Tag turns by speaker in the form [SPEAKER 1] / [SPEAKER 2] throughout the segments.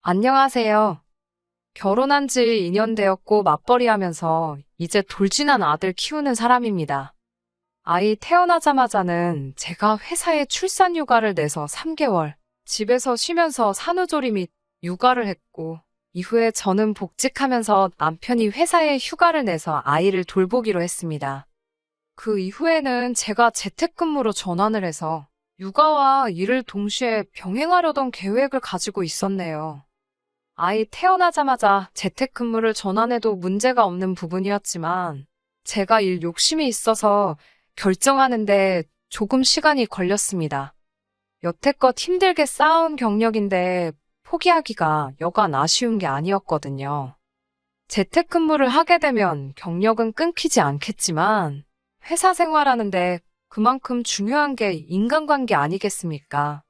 [SPEAKER 1] 안녕하세요. 결혼한 지 2년 되었고 맞벌이 하면서 이제 돌진한 아들 키우는 사람입니다. 아이 태어나자마자는 제가 회사에 출산 휴가를 내서 3개월 집에서 쉬면서 산후조리 및 육아를 했고, 이후에 저는 복직하면서 남편이 회사에 휴가를 내서 아이를 돌보기로 했습니다. 그 이후에는 제가 재택근무로 전환을 해서 육아와 일을 동시에 병행하려던 계획을 가지고 있었네요. 아이 태어나자마자 재택근무를 전환해도 문제가 없는 부분이었지만, 제가 일 욕심이 있어서 결정하는데 조금 시간이 걸렸습니다. 여태껏 힘들게 쌓아온 경력인데 포기하기가 여간 아쉬운 게 아니었거든요. 재택근무를 하게 되면 경력은 끊기지 않겠지만, 회사 생활하는데 그만큼 중요한 게 인간관계 아니겠습니까?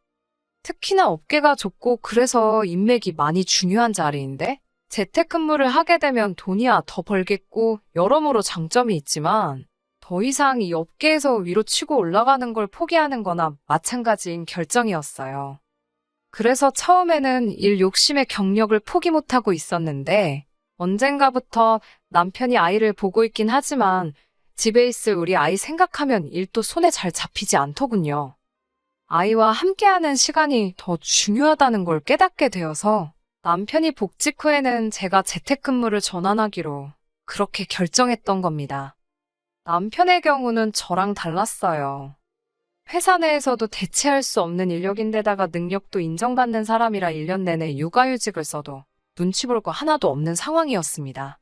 [SPEAKER 1] 특히나 업계가 좁고 그래서 인맥이 많이 중요한 자리인데, 재택근무를 하게 되면 돈이야 더 벌겠고 여러모로 장점이 있지만, 더 이상 이 업계에서 위로 치고 올라가는 걸 포기하는 거나 마찬가지인 결정이었어요. 그래서 처음에는 일 욕심에 경력을 포기 못하고 있었는데, 언젠가부터 남편이 아이를 보고 있긴 하지만 집에 있을 우리 아이 생각하면 일도 손에 잘 잡히지 않더군요. 아이와 함께하는 시간이 더 중요하다는 걸 깨닫게 되어서 남편이 복직 후에는 제가 재택근무를 전환하기로 그렇게 결정했던 겁니다. 남편의 경우는 저랑 달랐어요. 회사 내에서도 대체할 수 없는 인력인데다가 능력도 인정받는 사람이라 1년 내내 육아휴직을 써도 눈치 볼 거 하나도 없는 상황이었습니다.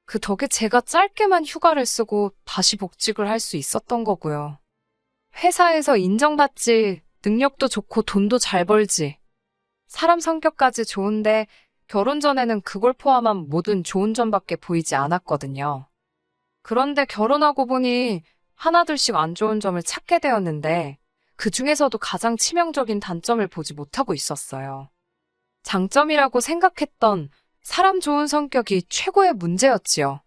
[SPEAKER 1] 그 덕에 제가 짧게만 휴가를 쓰고 다시 복직을 할 수 있었던 거고요. 회사에서 인정받지, 능력도 좋고 돈도 잘 벌지, 사람 성격까지 좋은데 결혼 전에는 그걸 포함한 모든 좋은 점밖에 보이지 않았거든요. 그런데 결혼하고 보니 하나둘씩 안 좋은 점을 찾게 되었는데, 그 중에서도 가장 치명적인 단점을 보지 못하고 있었어요. 장점이라고 생각했던 사람 좋은 성격이 최고의 문제였지요.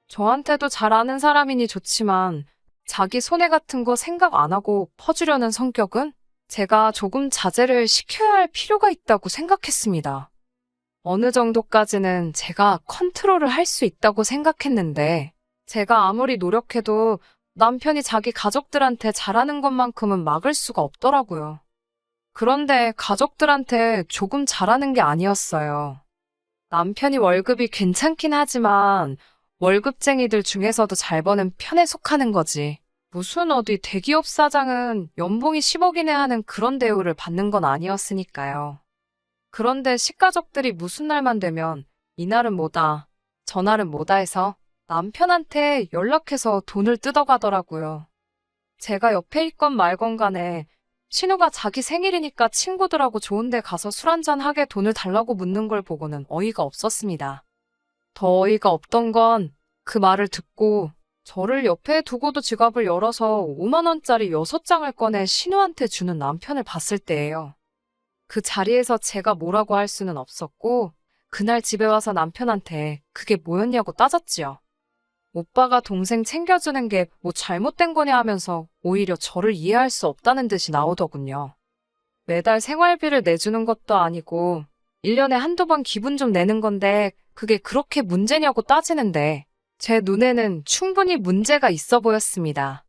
[SPEAKER 1] 저한테도 잘 아는 사람이니 좋지만 자기 손해 같은 거 생각 안 하고 퍼주려는 성격은 제가 조금 자제를 시켜야 할 필요가 있다고 생각했습니다. 어느 정도까지는 제가 컨트롤을 할 수 있다고 생각했는데, 제가 아무리 노력해도 남편이 자기 가족들한테 잘하는 것만큼은 막을 수가 없더라고요. 그런데 가족들한테 조금 잘하는 게 아니었어요. 남편이 월급이 괜찮긴 하지만 월급쟁이들 중에서도 잘 버는 편에 속하는 거지, 무슨 어디 대기업 사장은 연봉이 10억 이내 하는 그런 대우를 받는 건 아니었으니까요. 그런데 식가족들이 무슨 날만 되면 이날은 뭐다, 저날은 뭐다 해서 남편한테 연락해서 돈을 뜯어가더라고요. 제가 옆에 있건 말건 간에 신우가 자기 생일이니까 친구들하고 좋은 데 가서 술 한잔 하게 돈을 달라고 묻는 걸 보고는 어이가 없었습니다. 더 어이가 없던 건 그 말을 듣고 저를 옆에 두고도 지갑을 열어서 5만 원짜리 6장을 꺼내 신우한테 주는 남편을 봤을 때예요. 그 자리에서 제가 뭐라고 할 수는 없었고, 그날 집에 와서 남편한테 그게 뭐였냐고 따졌지요. 오빠가 동생 챙겨주는 게 뭐 잘못된 거냐 하면서 오히려 저를 이해할 수 없다는 듯이 나오더군요. 매달 생활비를 내주는 것도 아니고 1년에 한두 번 기분 좀 내는 건데 그게 그렇게 문제냐고 따지는데, 제 눈에는 충분히 문제가 있어 보였습니다.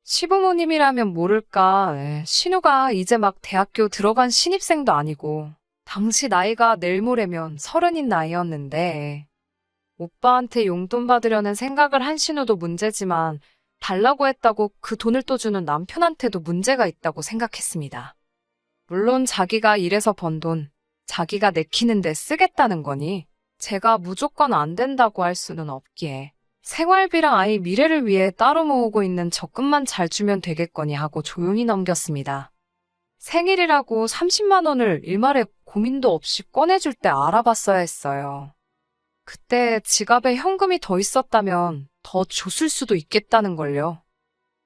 [SPEAKER 1] 시부모님이라면 모를까, 신우가 이제 막 대학교 들어간 신입생도 아니고 당시 나이가 내일 모레면 30인 나이였는데, 오빠한테 용돈 받으려는 생각을 한 신우도 문제지만 달라고 했다고 그 돈을 또 주는 남편한테도 문제가 있다고 생각했습니다. 물론 자기가 일해서 번 돈, 자기가 내키는데 쓰겠다는 거니 제가 무조건 안 된다고 할 수는 없기에 생활비랑 아이 미래를 위해 따로 모으고 있는 적금만 잘 주면 되겠거니 하고 조용히 넘겼습니다. 생일이라고 30만 원을 일말에 고민도 없이 꺼내줄 때 알아봤어야 했어요. 그때 지갑에 현금이 더 있었다면 더 줬을 수도 있겠다는 걸요.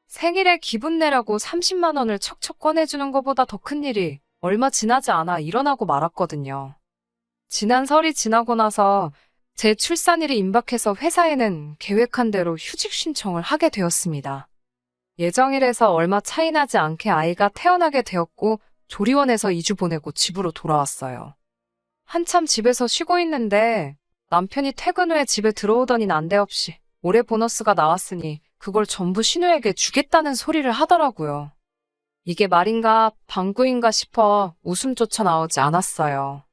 [SPEAKER 1] 생일에 기분 내라고 30만 원을 척척 꺼내주는 것보다 더 큰 일이 얼마 지나지 않아 일어나고 말았거든요. 지난 설이 지나고 나서 제 출산일이 임박해서 회사에는 계획한 대로 휴직 신청을 하게 되었습니다. 예정일에서 얼마 차이 나지 않게 아이가 태어나게 되었고, 조리원에서 2주 보내고 집으로 돌아왔어요. 한참 집에서 쉬고 있는데 남편이 퇴근 후에 집에 들어오더니 난데없이 올해 보너스가 나왔으니 그걸 전부 신우에게 주겠다는 소리를 하더라고요. 이게 말인가 방구인가 싶어 웃음조차 나오지 않았어요.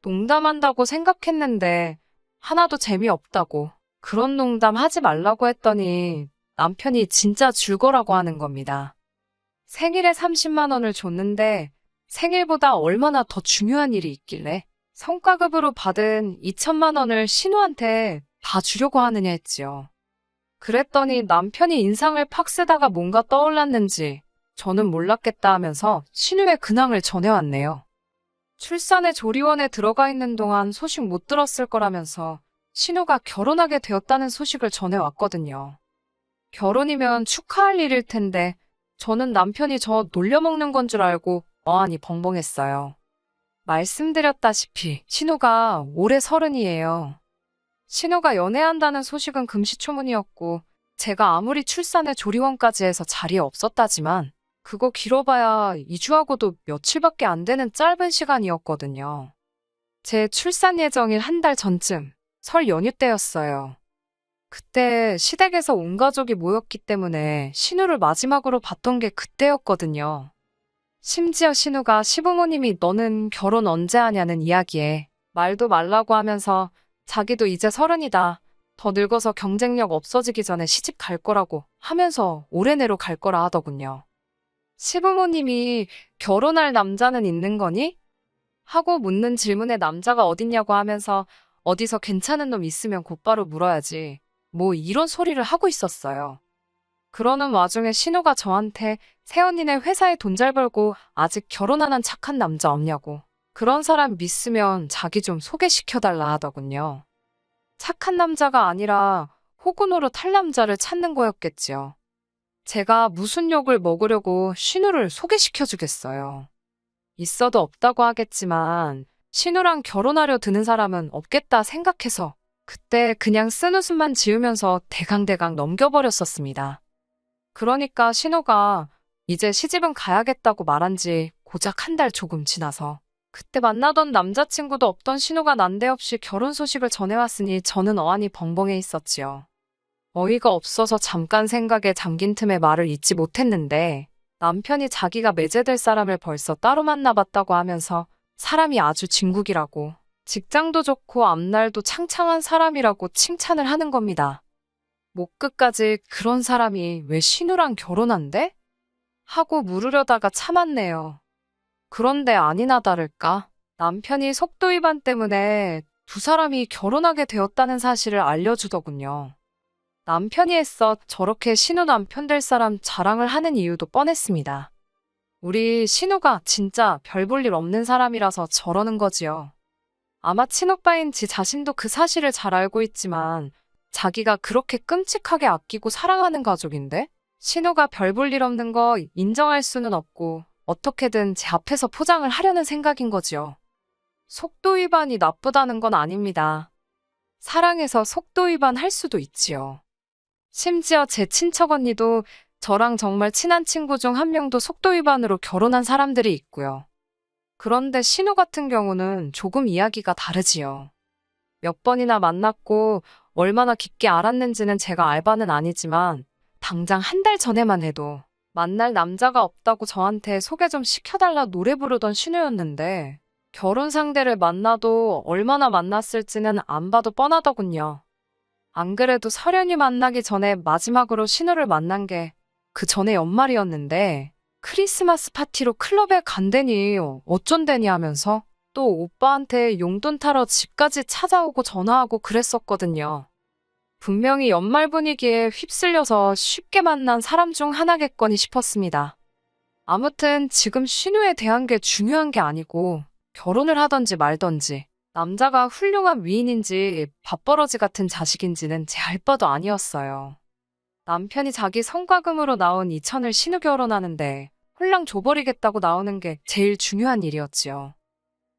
[SPEAKER 1] 농담한다고 생각했는데 하나도 재미없다고 그런 농담 하지 말라고 했더니 남편이 진짜 줄 거라고 하는 겁니다. 생일에 30만 원을 줬는데 생일보다 얼마나 더 중요한 일이 있길래 성과급으로 받은 2천만 원을 신우한테 다 주려고 하느냐 했지요. 그랬더니 남편이 인상을 팍 쓰다가 뭔가 떠올랐는지 저는 몰랐겠다 하면서 신우의 근황을 전해왔네요. 출산의 조리원에 들어가 있는 동안 소식 못 들었을 거라면서 신우가 결혼하게 되었다는 소식을 전해왔거든요. 결혼이면 축하할 일일 텐데 저는 남편이 저 놀려먹는 건 줄 알고 어안이 벙벙했어요. 말씀드렸다시피 신우가 올해 30이에요. 신우가 연애한다는 소식은 금시초문이었고 제가 아무리 출산의 조리원까지 해서 자리에 없었다지만 그거 길어봐야 2주하고도 며칠밖에 안 되는 짧은 시간이었거든요. 제 출산 예정일 한 달 전쯤 설 연휴 때였어요. 그때 시댁에서 온 가족이 모였기 때문에 신우를 마지막으로 봤던 게 그때였거든요. 심지어 신우가 시부모님이 너는 결혼 언제 하냐는 이야기에 말도 말라고 하면서 자기도 이제 30이다. 더 늙어서 경쟁력 없어지기 전에 시집 갈 거라고 하면서 올해 내로 갈 거라 하더군요. 시부모님이 결혼할 남자는 있는 거니? 하고 묻는 질문에 남자가 어딨냐고 하면서 어디서 괜찮은 놈 있으면 곧바로 물어야지. 뭐 이런 소리를 하고 있었어요. 그러는 와중에 신우가 저한테 새언니네 회사에 돈 잘 벌고 아직 결혼 안 한 착한 남자 없냐고. 그런 사람 믿으면 자기 좀 소개시켜달라 하더군요. 착한 남자가 아니라 호구 노릇 할 남자를 찾는 거였겠지요. 제가 무슨 욕을 먹으려고 신우를 소개시켜주겠어요. 있어도 없다고 하겠지만 신우랑 결혼하려 드는 사람은 없겠다 생각해서 그때 그냥 쓴웃음만 지으면서 대강대강 넘겨버렸었습니다. 그러니까 신우가 이제 시집은 가야겠다고 말한 지 고작 한 달 조금 지나서 그때 만나던 남자친구도 없던 신우가 난데없이 결혼 소식을 전해왔으니 저는 어안이 벙벙해 있었지요. 어이가 없어서 잠깐 생각에 잠긴 틈에 말을 잇지 못했는데 남편이 자기가 매제될 사람을 벌써 따로 만나봤다고 하면서 사람이 아주 진국이라고 직장도 좋고 앞날도 창창한 사람이라고 칭찬을 하는 겁니다. 목 끝까지 그런 사람이 왜 신우랑 결혼한대? 하고 물으려다가 참았네요. 그런데 아니나 다를까 남편이 속도 위반 때문에 두 사람이 결혼하게 되었다는 사실을 알려주더군요. 남편이 애써 저렇게 신우 남편 될 사람 자랑을 하는 이유도 뻔했습니다. 우리 신우가 진짜 별 볼 일 없는 사람이라서 저러는 거지요. 아마 친오빠인 지 자신도 그 사실을 잘 알고 있지만 자기가 그렇게 끔찍하게 아끼고 사랑하는 가족인데 신우가 별 볼 일 없는 거 인정할 수는 없고 어떻게든 제 앞에서 포장을 하려는 생각인 거지요. 속도 위반이 나쁘다는 건 아닙니다. 사랑해서 속도 위반할 수도 있지요. 심지어 제 친척 언니도 저랑 정말 친한 친구 중 한 명도 속도 위반으로 결혼한 사람들이 있고요. 그런데 신우 같은 경우는 조금 이야기가 다르지요. 몇 번이나 만났고 얼마나 깊게 알았는지는 제가 알 바는 아니지만 당장 한 달 전에만 해도 만날 남자가 없다고 저한테 소개 좀 시켜달라 노래 부르던 신우였는데 결혼 상대를 만나도 얼마나 만났을지는 안 봐도 뻔하더군요. 안 그래도 설연이 만나기 전에 마지막으로 신우를 만난 게 그 전에 연말이었는데 크리스마스 파티로 클럽에 간대니 어쩐대니 하면서 또 오빠한테 용돈 타러 집까지 찾아오고 전화하고 그랬었거든요. 분명히 연말 분위기에 휩쓸려서 쉽게 만난 사람 중 하나겠거니 싶었습니다. 아무튼 지금 신우에 대한 게 중요한 게 아니고 결혼을 하던지 말던지 남자가 훌륭한 위인인지 밥버러지 같은 자식인지는 제 알 바도 아니었어요. 남편이 자기 성과금으로 나온 2천을 신우 결혼하는데 홀랑 줘버리겠다고 나오는 게 제일 중요한 일이었지요.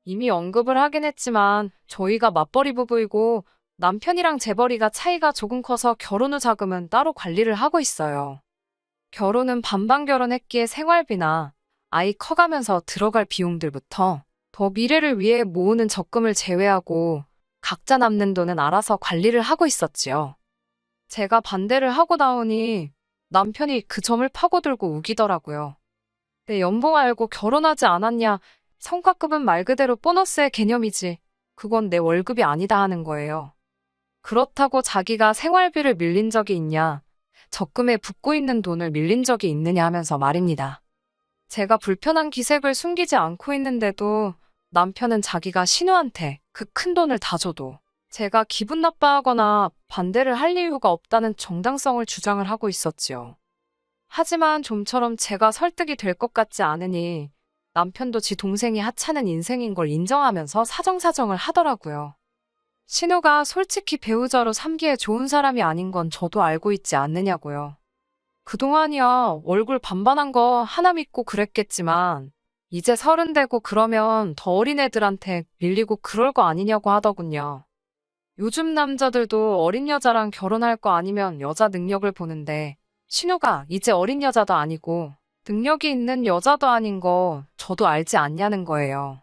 [SPEAKER 1] 이미 언급을 하긴 했지만 저희가 맞벌이 부부이고 남편이랑 재벌이가 차이가 조금 커서 결혼 후 자금은 따로 관리를 하고 있어요. 결혼은 반반 결혼했기에 생활비나 아이 커가면서 들어갈 비용들부터 더 미래를 위해 모으는 적금을 제외하고 각자 남는 돈은 알아서 관리를 하고 있었지요. 제가 반대를 하고 나오니 남편이 그 점을 파고들고 우기더라고요. 내 연봉 알고 결혼하지 않았냐? 성과급은 말 그대로 보너스의 개념이지. 그건 내 월급이 아니다 하는 거예요. 그렇다고 자기가 생활비를 밀린 적이 있냐? 적금에 붓고 있는 돈을 밀린 적이 있느냐 하면서 말입니다. 제가 불편한 기색을 숨기지 않고 있는데도 남편은 자기가 신우한테 그 큰 돈을 다 줘도 제가 기분 나빠하거나 반대를 할 이유가 없다는 정당성을 주장을 하고 있었지요. 하지만 좀처럼 제가 설득이 될 것 같지 않으니 남편도 지 동생이 하찮은 인생인 걸 인정하면서 사정사정을 하더라고요. 신우가 솔직히 배우자로 삼기에 좋은 사람이 아닌 건 저도 알고 있지 않느냐고요. 그동안이야 얼굴 반반한 거 하나 믿고 그랬겠지만 이제 30 되고 그러면 더 어린 애들한테 밀리고 그럴 거 아니냐고 하더군요. 요즘 남자들도 어린 여자랑 결혼할 거 아니면 여자 능력을 보는데 신우가 이제 어린 여자도 아니고 능력이 있는 여자도 아닌 거 저도 알지 않냐는 거예요.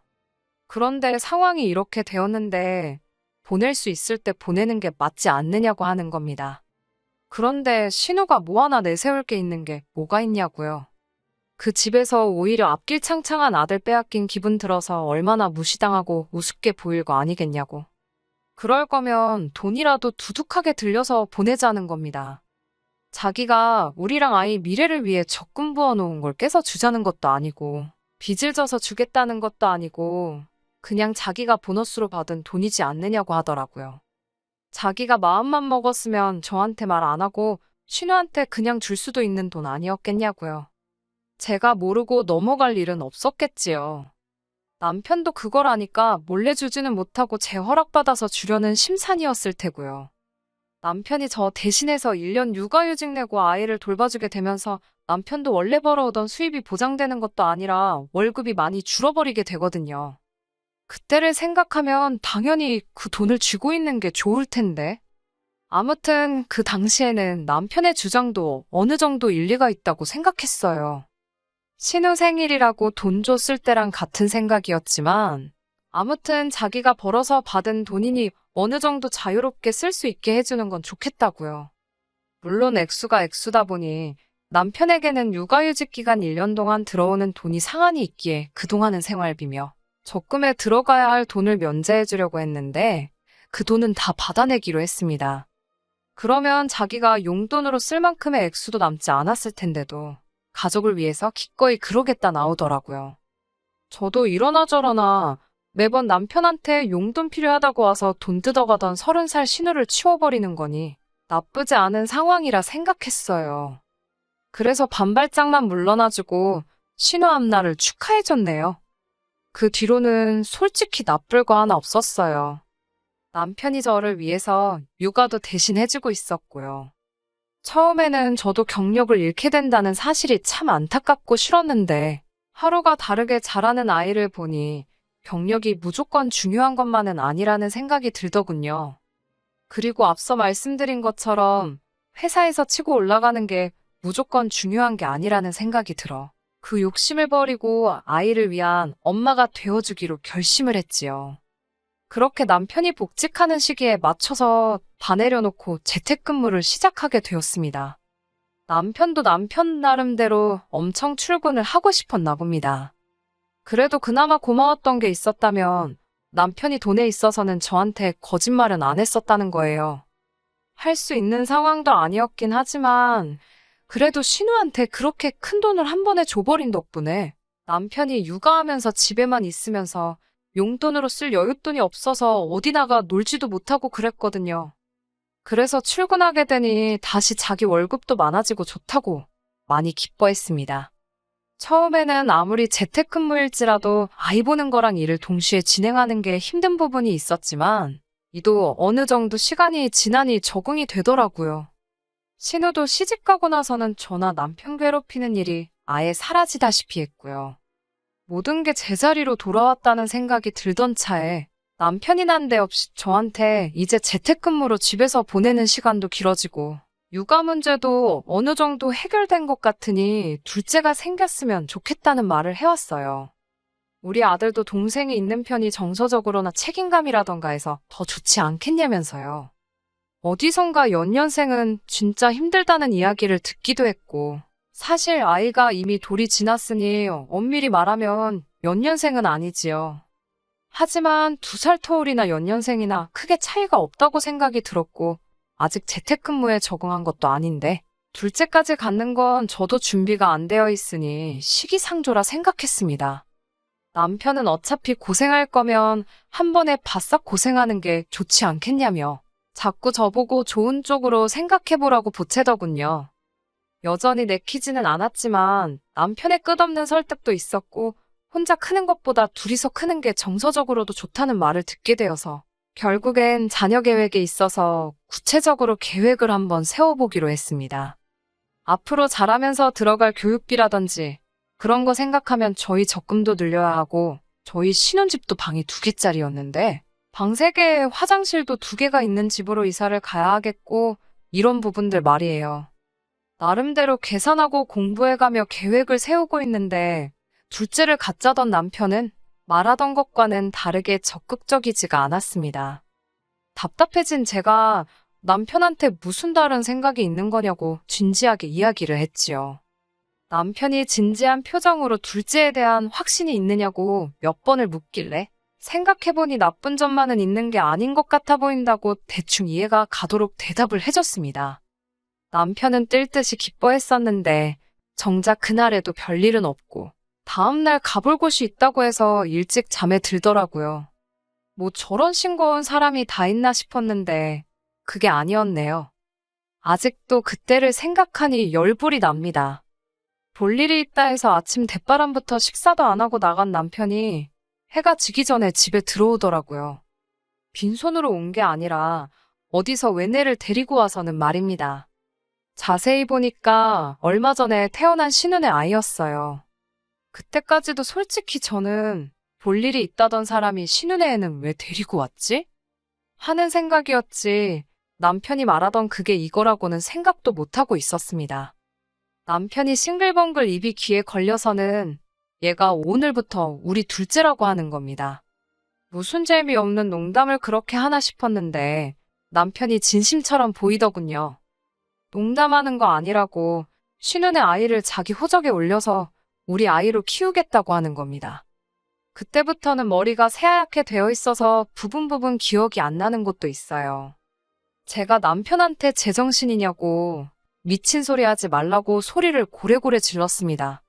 [SPEAKER 1] 그런데 상황이 이렇게 되었는데 보낼 수 있을 때 보내는 게 맞지 않느냐고 하는 겁니다. 그런데 신우가 뭐 하나 내세울 게 있는 게 뭐가 있냐고요. 그 집에서 오히려 앞길창창한 아들 빼앗긴 기분 들어서 얼마나 무시당하고 우습게 보일 거 아니겠냐고. 그럴 거면 돈이라도 두둑하게 들려서 보내자는 겁니다. 자기가 우리랑 아이 미래를 위해 적금 부어놓은 걸 깨서 주자는 것도 아니고 빚을 져서 주겠다는 것도 아니고 그냥 자기가 보너스로 받은 돈이지 않느냐고 하더라고요. 자기가 마음만 먹었으면 저한테 말 안 하고 신우한테 그냥 줄 수도 있는 돈 아니었겠냐고요. 제가 모르고 넘어갈 일은 없었겠지요. 남편도 그걸 아니까 몰래 주지는 못하고 제 허락받아서 주려는 심산이었을 테고요. 남편이 저 대신해서 1년 육아휴직 내고 아이를 돌봐주게 되면서 남편도 원래 벌어오던 수입이 보장되는 것도 아니라 월급이 많이 줄어버리게 되거든요. 그때를 생각하면 당연히 그 돈을 쥐고 있는 게 좋을 텐데. 아무튼 그 당시에는 남편의 주장도 어느 정도 일리가 있다고 생각했어요. 신우 생일이라고 돈 줬을 때랑 같은 생각이었지만 아무튼 자기가 벌어서 받은 돈이니 어느 정도 자유롭게 쓸 수 있게 해주는 건 좋겠다고요. 물론 액수가 액수다 보니 남편에게는 육아휴직 기간 1년 동안 들어오는 돈이 상한이 있기에 그동안은 생활비며 적금에 들어가야 할 돈을 면제해 주려고 했는데 그 돈은 다 받아내기로 했습니다. 그러면 자기가 용돈으로 쓸 만큼의 액수도 남지 않았을 텐데도 가족을 위해서 기꺼이 그러겠다 나오더라고요. 저도 이러나 저러나 매번 남편한테 용돈 필요하다고 와서 돈 뜯어가던 30살 신우를 치워버리는 거니 나쁘지 않은 상황이라 생각했어요. 그래서 반발장만 물러나주고 신우 앞날을 축하해줬네요. 그 뒤로는 솔직히 나쁠 거 하나 없었어요. 남편이 저를 위해서 육아도 대신 해주고 있었고요. 처음에는 저도 경력을 잃게 된다는 사실이 참 안타깝고 싫었는데 하루가 다르게 자라는 아이를 보니 경력이 무조건 중요한 것만은 아니라는 생각이 들더군요. 그리고 앞서 말씀드린 것처럼 회사에서 치고 올라가는 게 무조건 중요한 게 아니라는 생각이 들어 그 욕심을 버리고 아이를 위한 엄마가 되어주기로 결심을 했지요. 그렇게 남편이 복직하는 시기에 맞춰서 다 내려놓고 재택근무를 시작하게 되었습니다. 남편도 남편 나름대로 엄청 출근을 하고 싶었나 봅니다. 그래도 그나마 고마웠던 게 있었다면 남편이 돈에 있어서는 저한테 거짓말은 안 했었다는 거예요. 할 수 있는 상황도 아니었긴 하지만 그래도 신우한테 그렇게 큰 돈을 한 번에 줘버린 덕분에 남편이 육아하면서 집에만 있으면서 용돈으로 쓸 여윳돈이 없어서 어디 나가 놀지도 못하고 그랬거든요. 그래서 출근하게 되니 다시 자기 월급도 많아지고 좋다고 많이 기뻐했습니다. 처음에는 아무리 재택근무일지라도 아이 보는 거랑 일을 동시에 진행하는 게 힘든 부분이 있었지만 이도 어느 정도 시간이 지나니 적응이 되더라고요. 신우도 시집가고 나서는 저나 남편 괴롭히는 일이 아예 사라지다시피 했고요. 모든 게 제자리로 돌아왔다는 생각이 들던 차에 남편이 난데없이 저한테 이제 재택근무로 집에서 보내는 시간도 길어지고 육아 문제도 어느 정도 해결된 것 같으니 둘째가 생겼으면 좋겠다는 말을 해왔어요. 우리 아들도 동생이 있는 편이 정서적으로나 책임감이라던가 해서 더 좋지 않겠냐면서요. 어디선가 연년생은 진짜 힘들다는 이야기를 듣기도 했고, 사실 아이가 이미 돌이 지났으니 엄밀히 말하면 연년생은 아니지요. 하지만 2살 터울이나 연년생이나 크게 차이가 없다고 생각이 들었고, 아직 재택근무에 적응한 것도 아닌데, 둘째까지 갖는 건 저도 준비가 안 되어 있으니 시기상조라 생각했습니다. 남편은 어차피 고생할 거면 한 번에 바싹 고생하는 게 좋지 않겠냐며 자꾸 저보고 좋은 쪽으로 생각해보라고 보채더군요. 여전히 내키지는 않았지만 남편의 끝없는 설득도 있었고 혼자 크는 것보다 둘이서 크는 게 정서적으로도 좋다는 말을 듣게 되어서 결국엔 자녀 계획에 있어서 구체적으로 계획을 한번 세워보기로 했습니다. 앞으로 자라면서 들어갈 교육비라든지 그런 거 생각하면 저희 적금도 늘려야 하고 저희 신혼집도 방이 2개짜리였는데 방 3개에 화장실도 2개가 있는 집으로 이사를 가야 하겠고 이런 부분들 말이에요. 나름대로 계산하고 공부해가며 계획을 세우고 있는데 둘째를 갖자던 남편은 말하던 것과는 다르게 적극적이지가 않았습니다. 답답해진 제가 남편한테 무슨 다른 생각이 있는 거냐고 진지하게 이야기를 했지요. 남편이 진지한 표정으로 둘째에 대한 확신이 있느냐고 몇 번을 묻길래 생각해보니 나쁜 점만은 있는 게 아닌 것 같아 보인다고 대충 이해가 가도록 대답을 해줬습니다. 남편은 뜰 듯이 기뻐했었는데 정작 그날에도 별일은 없고 다음날 가볼 곳이 있다고 해서 일찍 잠에 들더라고요. 뭐 저런 싱거운 사람이 다 있나 싶었는데 그게 아니었네요. 아직도 그때를 생각하니 열불이 납니다. 볼 일이 있다 해서 아침 대바람부터 식사도 안 하고 나간 남편이 해가 지기 전에 집에 들어오더라고요. 빈손으로 온 게 아니라 어디서 외내를 데리고 와서는 말입니다. 자세히 보니까 얼마 전에 태어난 신혼의 아이였어요. 그때까지도 솔직히 저는 볼 일이 있다던 사람이 신혼의 애는 왜 데리고 왔지? 하는 생각이었지 남편이 말하던 그게 이거라고는 생각도 못하고 있었습니다. 남편이 싱글벙글 입이 귀에 걸려서는 얘가 오늘부터 우리 둘째라고 하는 겁니다. 무슨 재미없는 농담을 그렇게 하나 싶었는데 남편이 진심처럼 보이더군요. 농담하는 거 아니라고 신혼의 아이를 자기 호적에 올려서 우리 아이로 키우겠다고 하는 겁니다. 그때부터는 머리가 새하얗게 되어 있어서 부분 기억이 안 나는 것도 있어요. 제가 남편한테 제정신이냐고 미친 소리 하지 말라고 소리를 고래고래 질렀습니다.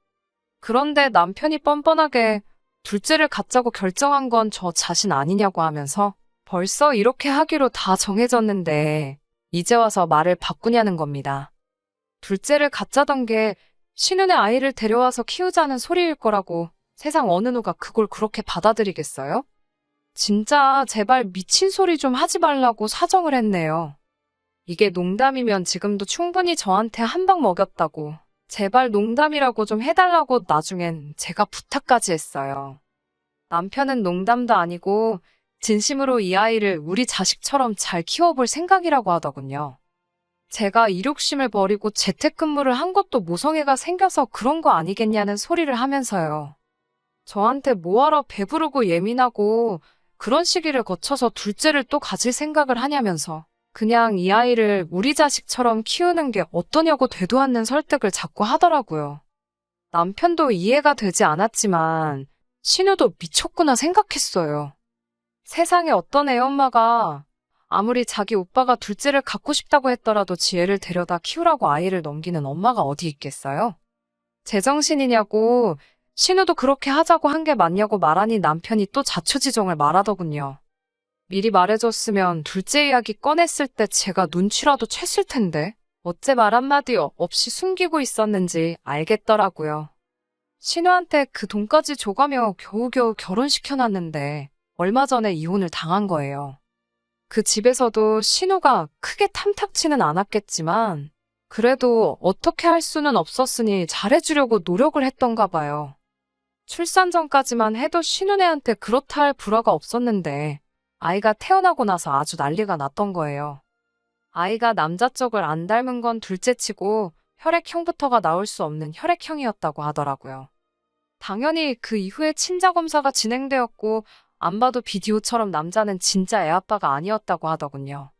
[SPEAKER 1] 그런데 남편이 뻔뻔하게 둘째를 갖자고 결정한 건 저 자신 아니냐고 하면서 벌써 이렇게 하기로 다 정해졌는데 이제 와서 말을 바꾸냐는 겁니다. 둘째를 갖자던 게 신혼의 아이를 데려와서 키우자는 소리일 거라고 세상 어느 누가 그걸 그렇게 받아들이겠어요? 진짜 제발 미친 소리 좀 하지 말라고 사정을 했네요. 이게 농담이면 지금도 충분히 저한테 한 방 먹였다고 제발 농담이라고 좀 해달라고 나중엔 제가 부탁까지 했어요. 남편은 농담도 아니고 진심으로 이 아이를 우리 자식처럼 잘 키워볼 생각이라고 하더군요. 제가 일욕심을 버리고 재택근무를 한 것도 모성애가 생겨서 그런 거 아니겠냐는 소리를 하면서요. 저한테 뭐하러 배부르고 예민하고 그런 시기를 거쳐서 둘째를 또 가질 생각을 하냐면서 그냥 이 아이를 우리 자식처럼 키우는 게 어떠냐고 되도 않는 설득을 자꾸 하더라고요. 남편도 이해가 되지 않았지만 신우도 미쳤구나 생각했어요. 세상에 어떤 애엄마가 아무리 자기 오빠가 둘째를 갖고 싶다고 했더라도 지혜를 데려다 키우라고 아이를 넘기는 엄마가 어디 있겠어요? 제정신이냐고 신우도 그렇게 하자고 한 게 맞냐고 말하니 남편이 또 자초지종을 말하더군요. 미리 말해줬으면 둘째 이야기 꺼냈을 때 제가 눈치라도 챘을 텐데 어째 말 한마디 없이 숨기고 있었는지 알겠더라고요. 신우한테 그 돈까지 줘가며 겨우겨우 결혼시켜놨는데 얼마 전에 이혼을 당한 거예요. 그 집에서도 신우가 크게 탐탁치는 않았겠지만 그래도 어떻게 할 수는 없었으니 잘해주려고 노력을 했던가 봐요. 출산 전까지만 해도 신우네한테 그렇다 할 불화가 없었는데 아이가 태어나고 나서 아주 난리가 났던 거예요. 아이가 남자 쪽을 안 닮은 건 둘째치고 혈액형부터가 나올 수 없는 혈액형이었다고 하더라고요. 당연히 그 이후에 친자 검사가 진행되었고, 안 봐도 비디오처럼 남자는 진짜 애 아빠가 아니었다고 하더군요.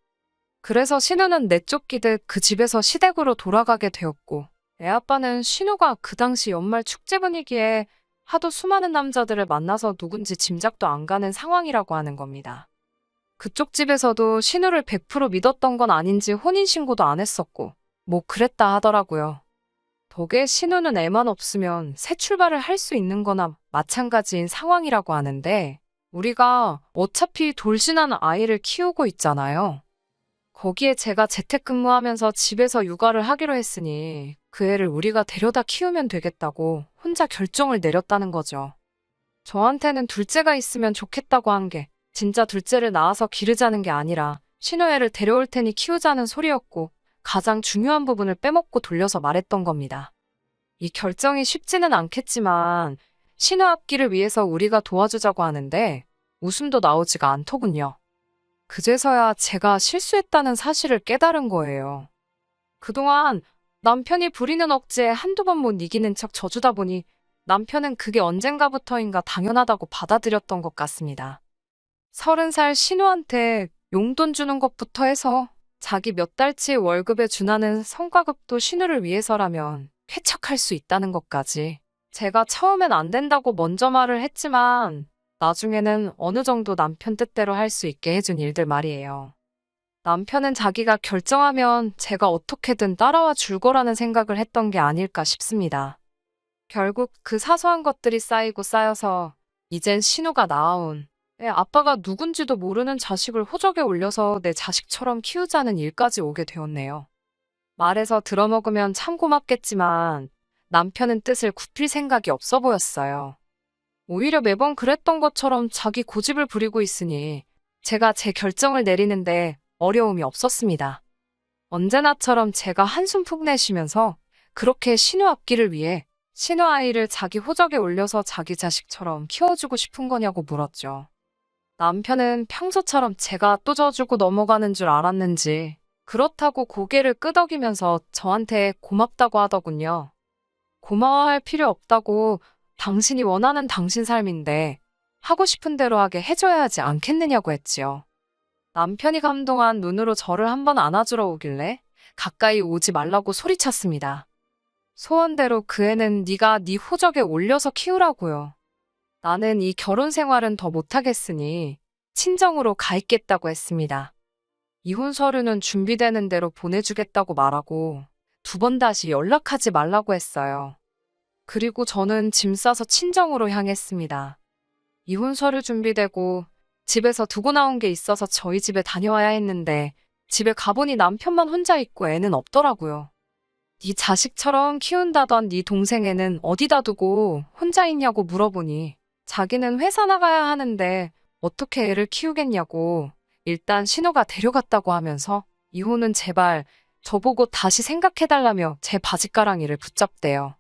[SPEAKER 1] 그래서 신우는 내쫓기듯 그 집에서 시댁으로 돌아가게 되었고, 애 아빠는 신우가 그 당시 연말 축제 분위기에 하도 수많은 남자들을 만나서 누군지 짐작도 안 가는 상황이라고 하는 겁니다. 그쪽 집에서도 신우를 100% 믿었던 건 아닌지 혼인신고도 안 했었고, 뭐 그랬다 하더라고요. 덕에 신우는 애만 없으면 새 출발을 할 수 있는 거나 마찬가지인 상황이라고 하는데, 우리가 어차피 돌진한 아이를 키우고 있잖아요. 거기에 제가 재택근무하면서 집에서 육아를 하기로 했으니 그 애를 우리가 데려다 키우면 되겠다고 혼자 결정을 내렸다는 거죠. 저한테는 둘째가 있으면 좋겠다고 한 게 진짜 둘째를 낳아서 기르자는 게 아니라 신우애를 데려올 테니 키우자는 소리였고, 가장 중요한 부분을 빼먹고 돌려서 말했던 겁니다. 이 결정이 쉽지는 않겠지만 신우 앞길을 위해서 우리가 도와주자고 하는데 웃음도 나오지가 않더군요. 그제서야 제가 실수했다는 사실을 깨달은 거예요. 그동안 남편이 부리는 억지에 한두 번 못 이기는 척 져주다 보니 남편은 그게 언젠가부터인가 당연하다고 받아들였던 것 같습니다. 30살 신우한테 용돈 주는 것부터 해서 자기 몇 달치 월급에 준하는 성과급도 신우를 위해서라면 쾌척할 수 있다는 것까지. 제가 처음엔 안 된다고 먼저 말을 했지만 나중에는 어느 정도 남편 뜻대로 할 수 있게 해준 일들 말이에요. 남편은 자기가 결정하면 제가 어떻게든 따라와 줄 거라는 생각을 했던 게 아닐까 싶습니다. 결국 그 사소한 것들이 쌓이고 쌓여서 이젠 신우가 낳아온 내 아빠가 누군지도 모르는 자식을 호적에 올려서 내 자식처럼 키우자는 일까지 오게 되었네요. 말해서 들어먹으면 참 고맙겠지만 남편은 뜻을 굽힐 생각이 없어 보였어요. 오히려 매번 그랬던 것처럼 자기 고집을 부리고 있으니 제가 제 결정을 내리는데 어려움이 없었습니다. 언제나처럼 제가 한숨 푹 내쉬면서 그렇게 신우 앞길을 위해 신우 아이를 자기 호적에 올려서 자기 자식처럼 키워주고 싶은 거냐고 물었죠. 남편은 평소처럼 제가 또 져주고 넘어가는 줄 알았는지 그렇다고 고개를 끄덕이면서 저한테 고맙다고 하더군요. 고마워할 필요 없다고, 당신이 원하는 당신 삶인데 하고 싶은 대로 하게 해줘야 하지 않겠느냐고 했지요. 남편이 감동한 눈으로 저를 한번 안아주러 오길래 가까이 오지 말라고 소리쳤습니다. 소원대로 그 애는 네가 네 호적에 올려서 키우라고요. 나는 이 결혼 생활은 더 못하겠으니 친정으로 가 있겠다고 했습니다. 이혼 서류는 준비되는 대로 보내주겠다고 말하고 2번 다시 연락하지 말라고 했어요. 그리고 저는 짐 싸서 친정으로 향했습니다. 이혼 서류 준비되고 집에서 두고 나온 게 있어서 저희 집에 다녀와야 했는데 집에 가보니 남편만 혼자 있고 애는 없더라고요. 네 자식처럼 키운다던 네 동생 애는 어디다 두고 혼자 있냐고 물어보니 자기는 회사 나가야 하는데 어떻게 애를 키우겠냐고 일단 신우가 데려갔다고 하면서 이혼은 제발 저보고 다시 생각해달라며 제 바짓가랑이를 붙잡대요.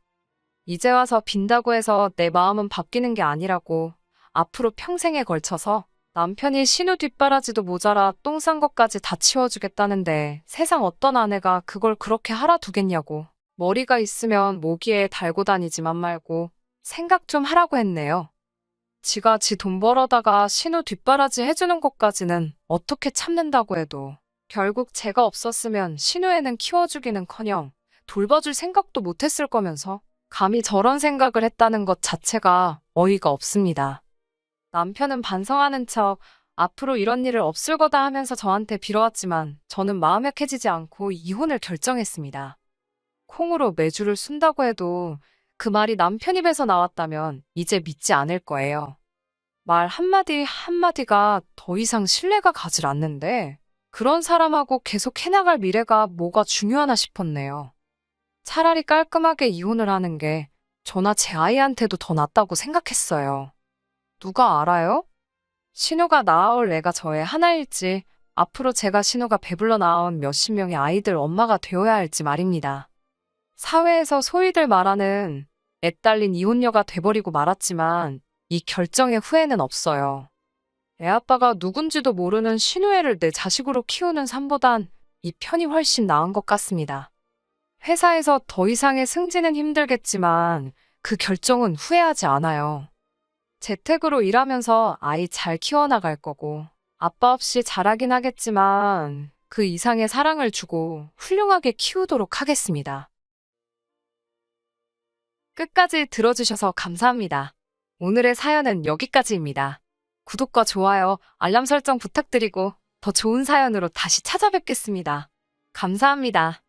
[SPEAKER 1] 이제 와서 빈다고 해서 내 마음은 바뀌는 게 아니라고, 앞으로 평생에 걸쳐서 남편이 신우 뒷바라지도 모자라 똥 싼 것까지 다 치워주겠다는데 세상 어떤 아내가 그걸 그렇게 하라 두겠냐고, 머리가 있으면 모기에 달고 다니지만 말고 생각 좀 하라고 했네요. 지가 지 돈 벌어다가 신우 뒷바라지 해주는 것까지는 어떻게 참는다고 해도 결국 제가 없었으면 신우애는 키워주기는커녕 돌봐줄 생각도 못했을 거면서 감히 저런 생각을 했다는 것 자체가 어이가 없습니다. 남편은 반성하는 척 앞으로 이런 일을 없을 거다 하면서 저한테 빌어왔지만 저는 마음에 캐지지 않고 이혼을 결정했습니다. 콩으로 매주를 쓴다고 해도 그 말이 남편 입에서 나왔다면 이제 믿지 않을 거예요. 말 한마디 한마디가 더 이상 신뢰가 가질 않는데 그런 사람하고 계속 해나갈 미래가 뭐가 중요하나 싶었네요. 차라리 깔끔하게 이혼을 하는 게 저나 제 아이한테도 더 낫다고 생각했어요. 누가 알아요? 신우가 낳아올 애가 저의 하나일지, 앞으로 제가 신우가 배불러 낳아온 몇십 명의 아이들 엄마가 되어야 할지 말입니다. 사회에서 소위들 말하는 애 딸린 이혼녀가 돼버리고 말았지만 이 결정의 후회는 없어요. 애 아빠가 누군지도 모르는 신우애를 내 자식으로 키우는 삶보단 이 편이 훨씬 나은 것 같습니다. 회사에서 더 이상의 승진은 힘들겠지만 그 결정은 후회하지 않아요. 재택으로 일하면서 아이 잘 키워나갈 거고, 아빠 없이 잘하긴 하겠지만, 그 이상의 사랑을 주고 훌륭하게 키우도록 하겠습니다. 끝까지 들어주셔서 감사합니다. 오늘의 사연은 여기까지입니다. 구독과 좋아요, 알람 설정 부탁드리고 더 좋은 사연으로 다시 찾아뵙겠습니다. 감사합니다.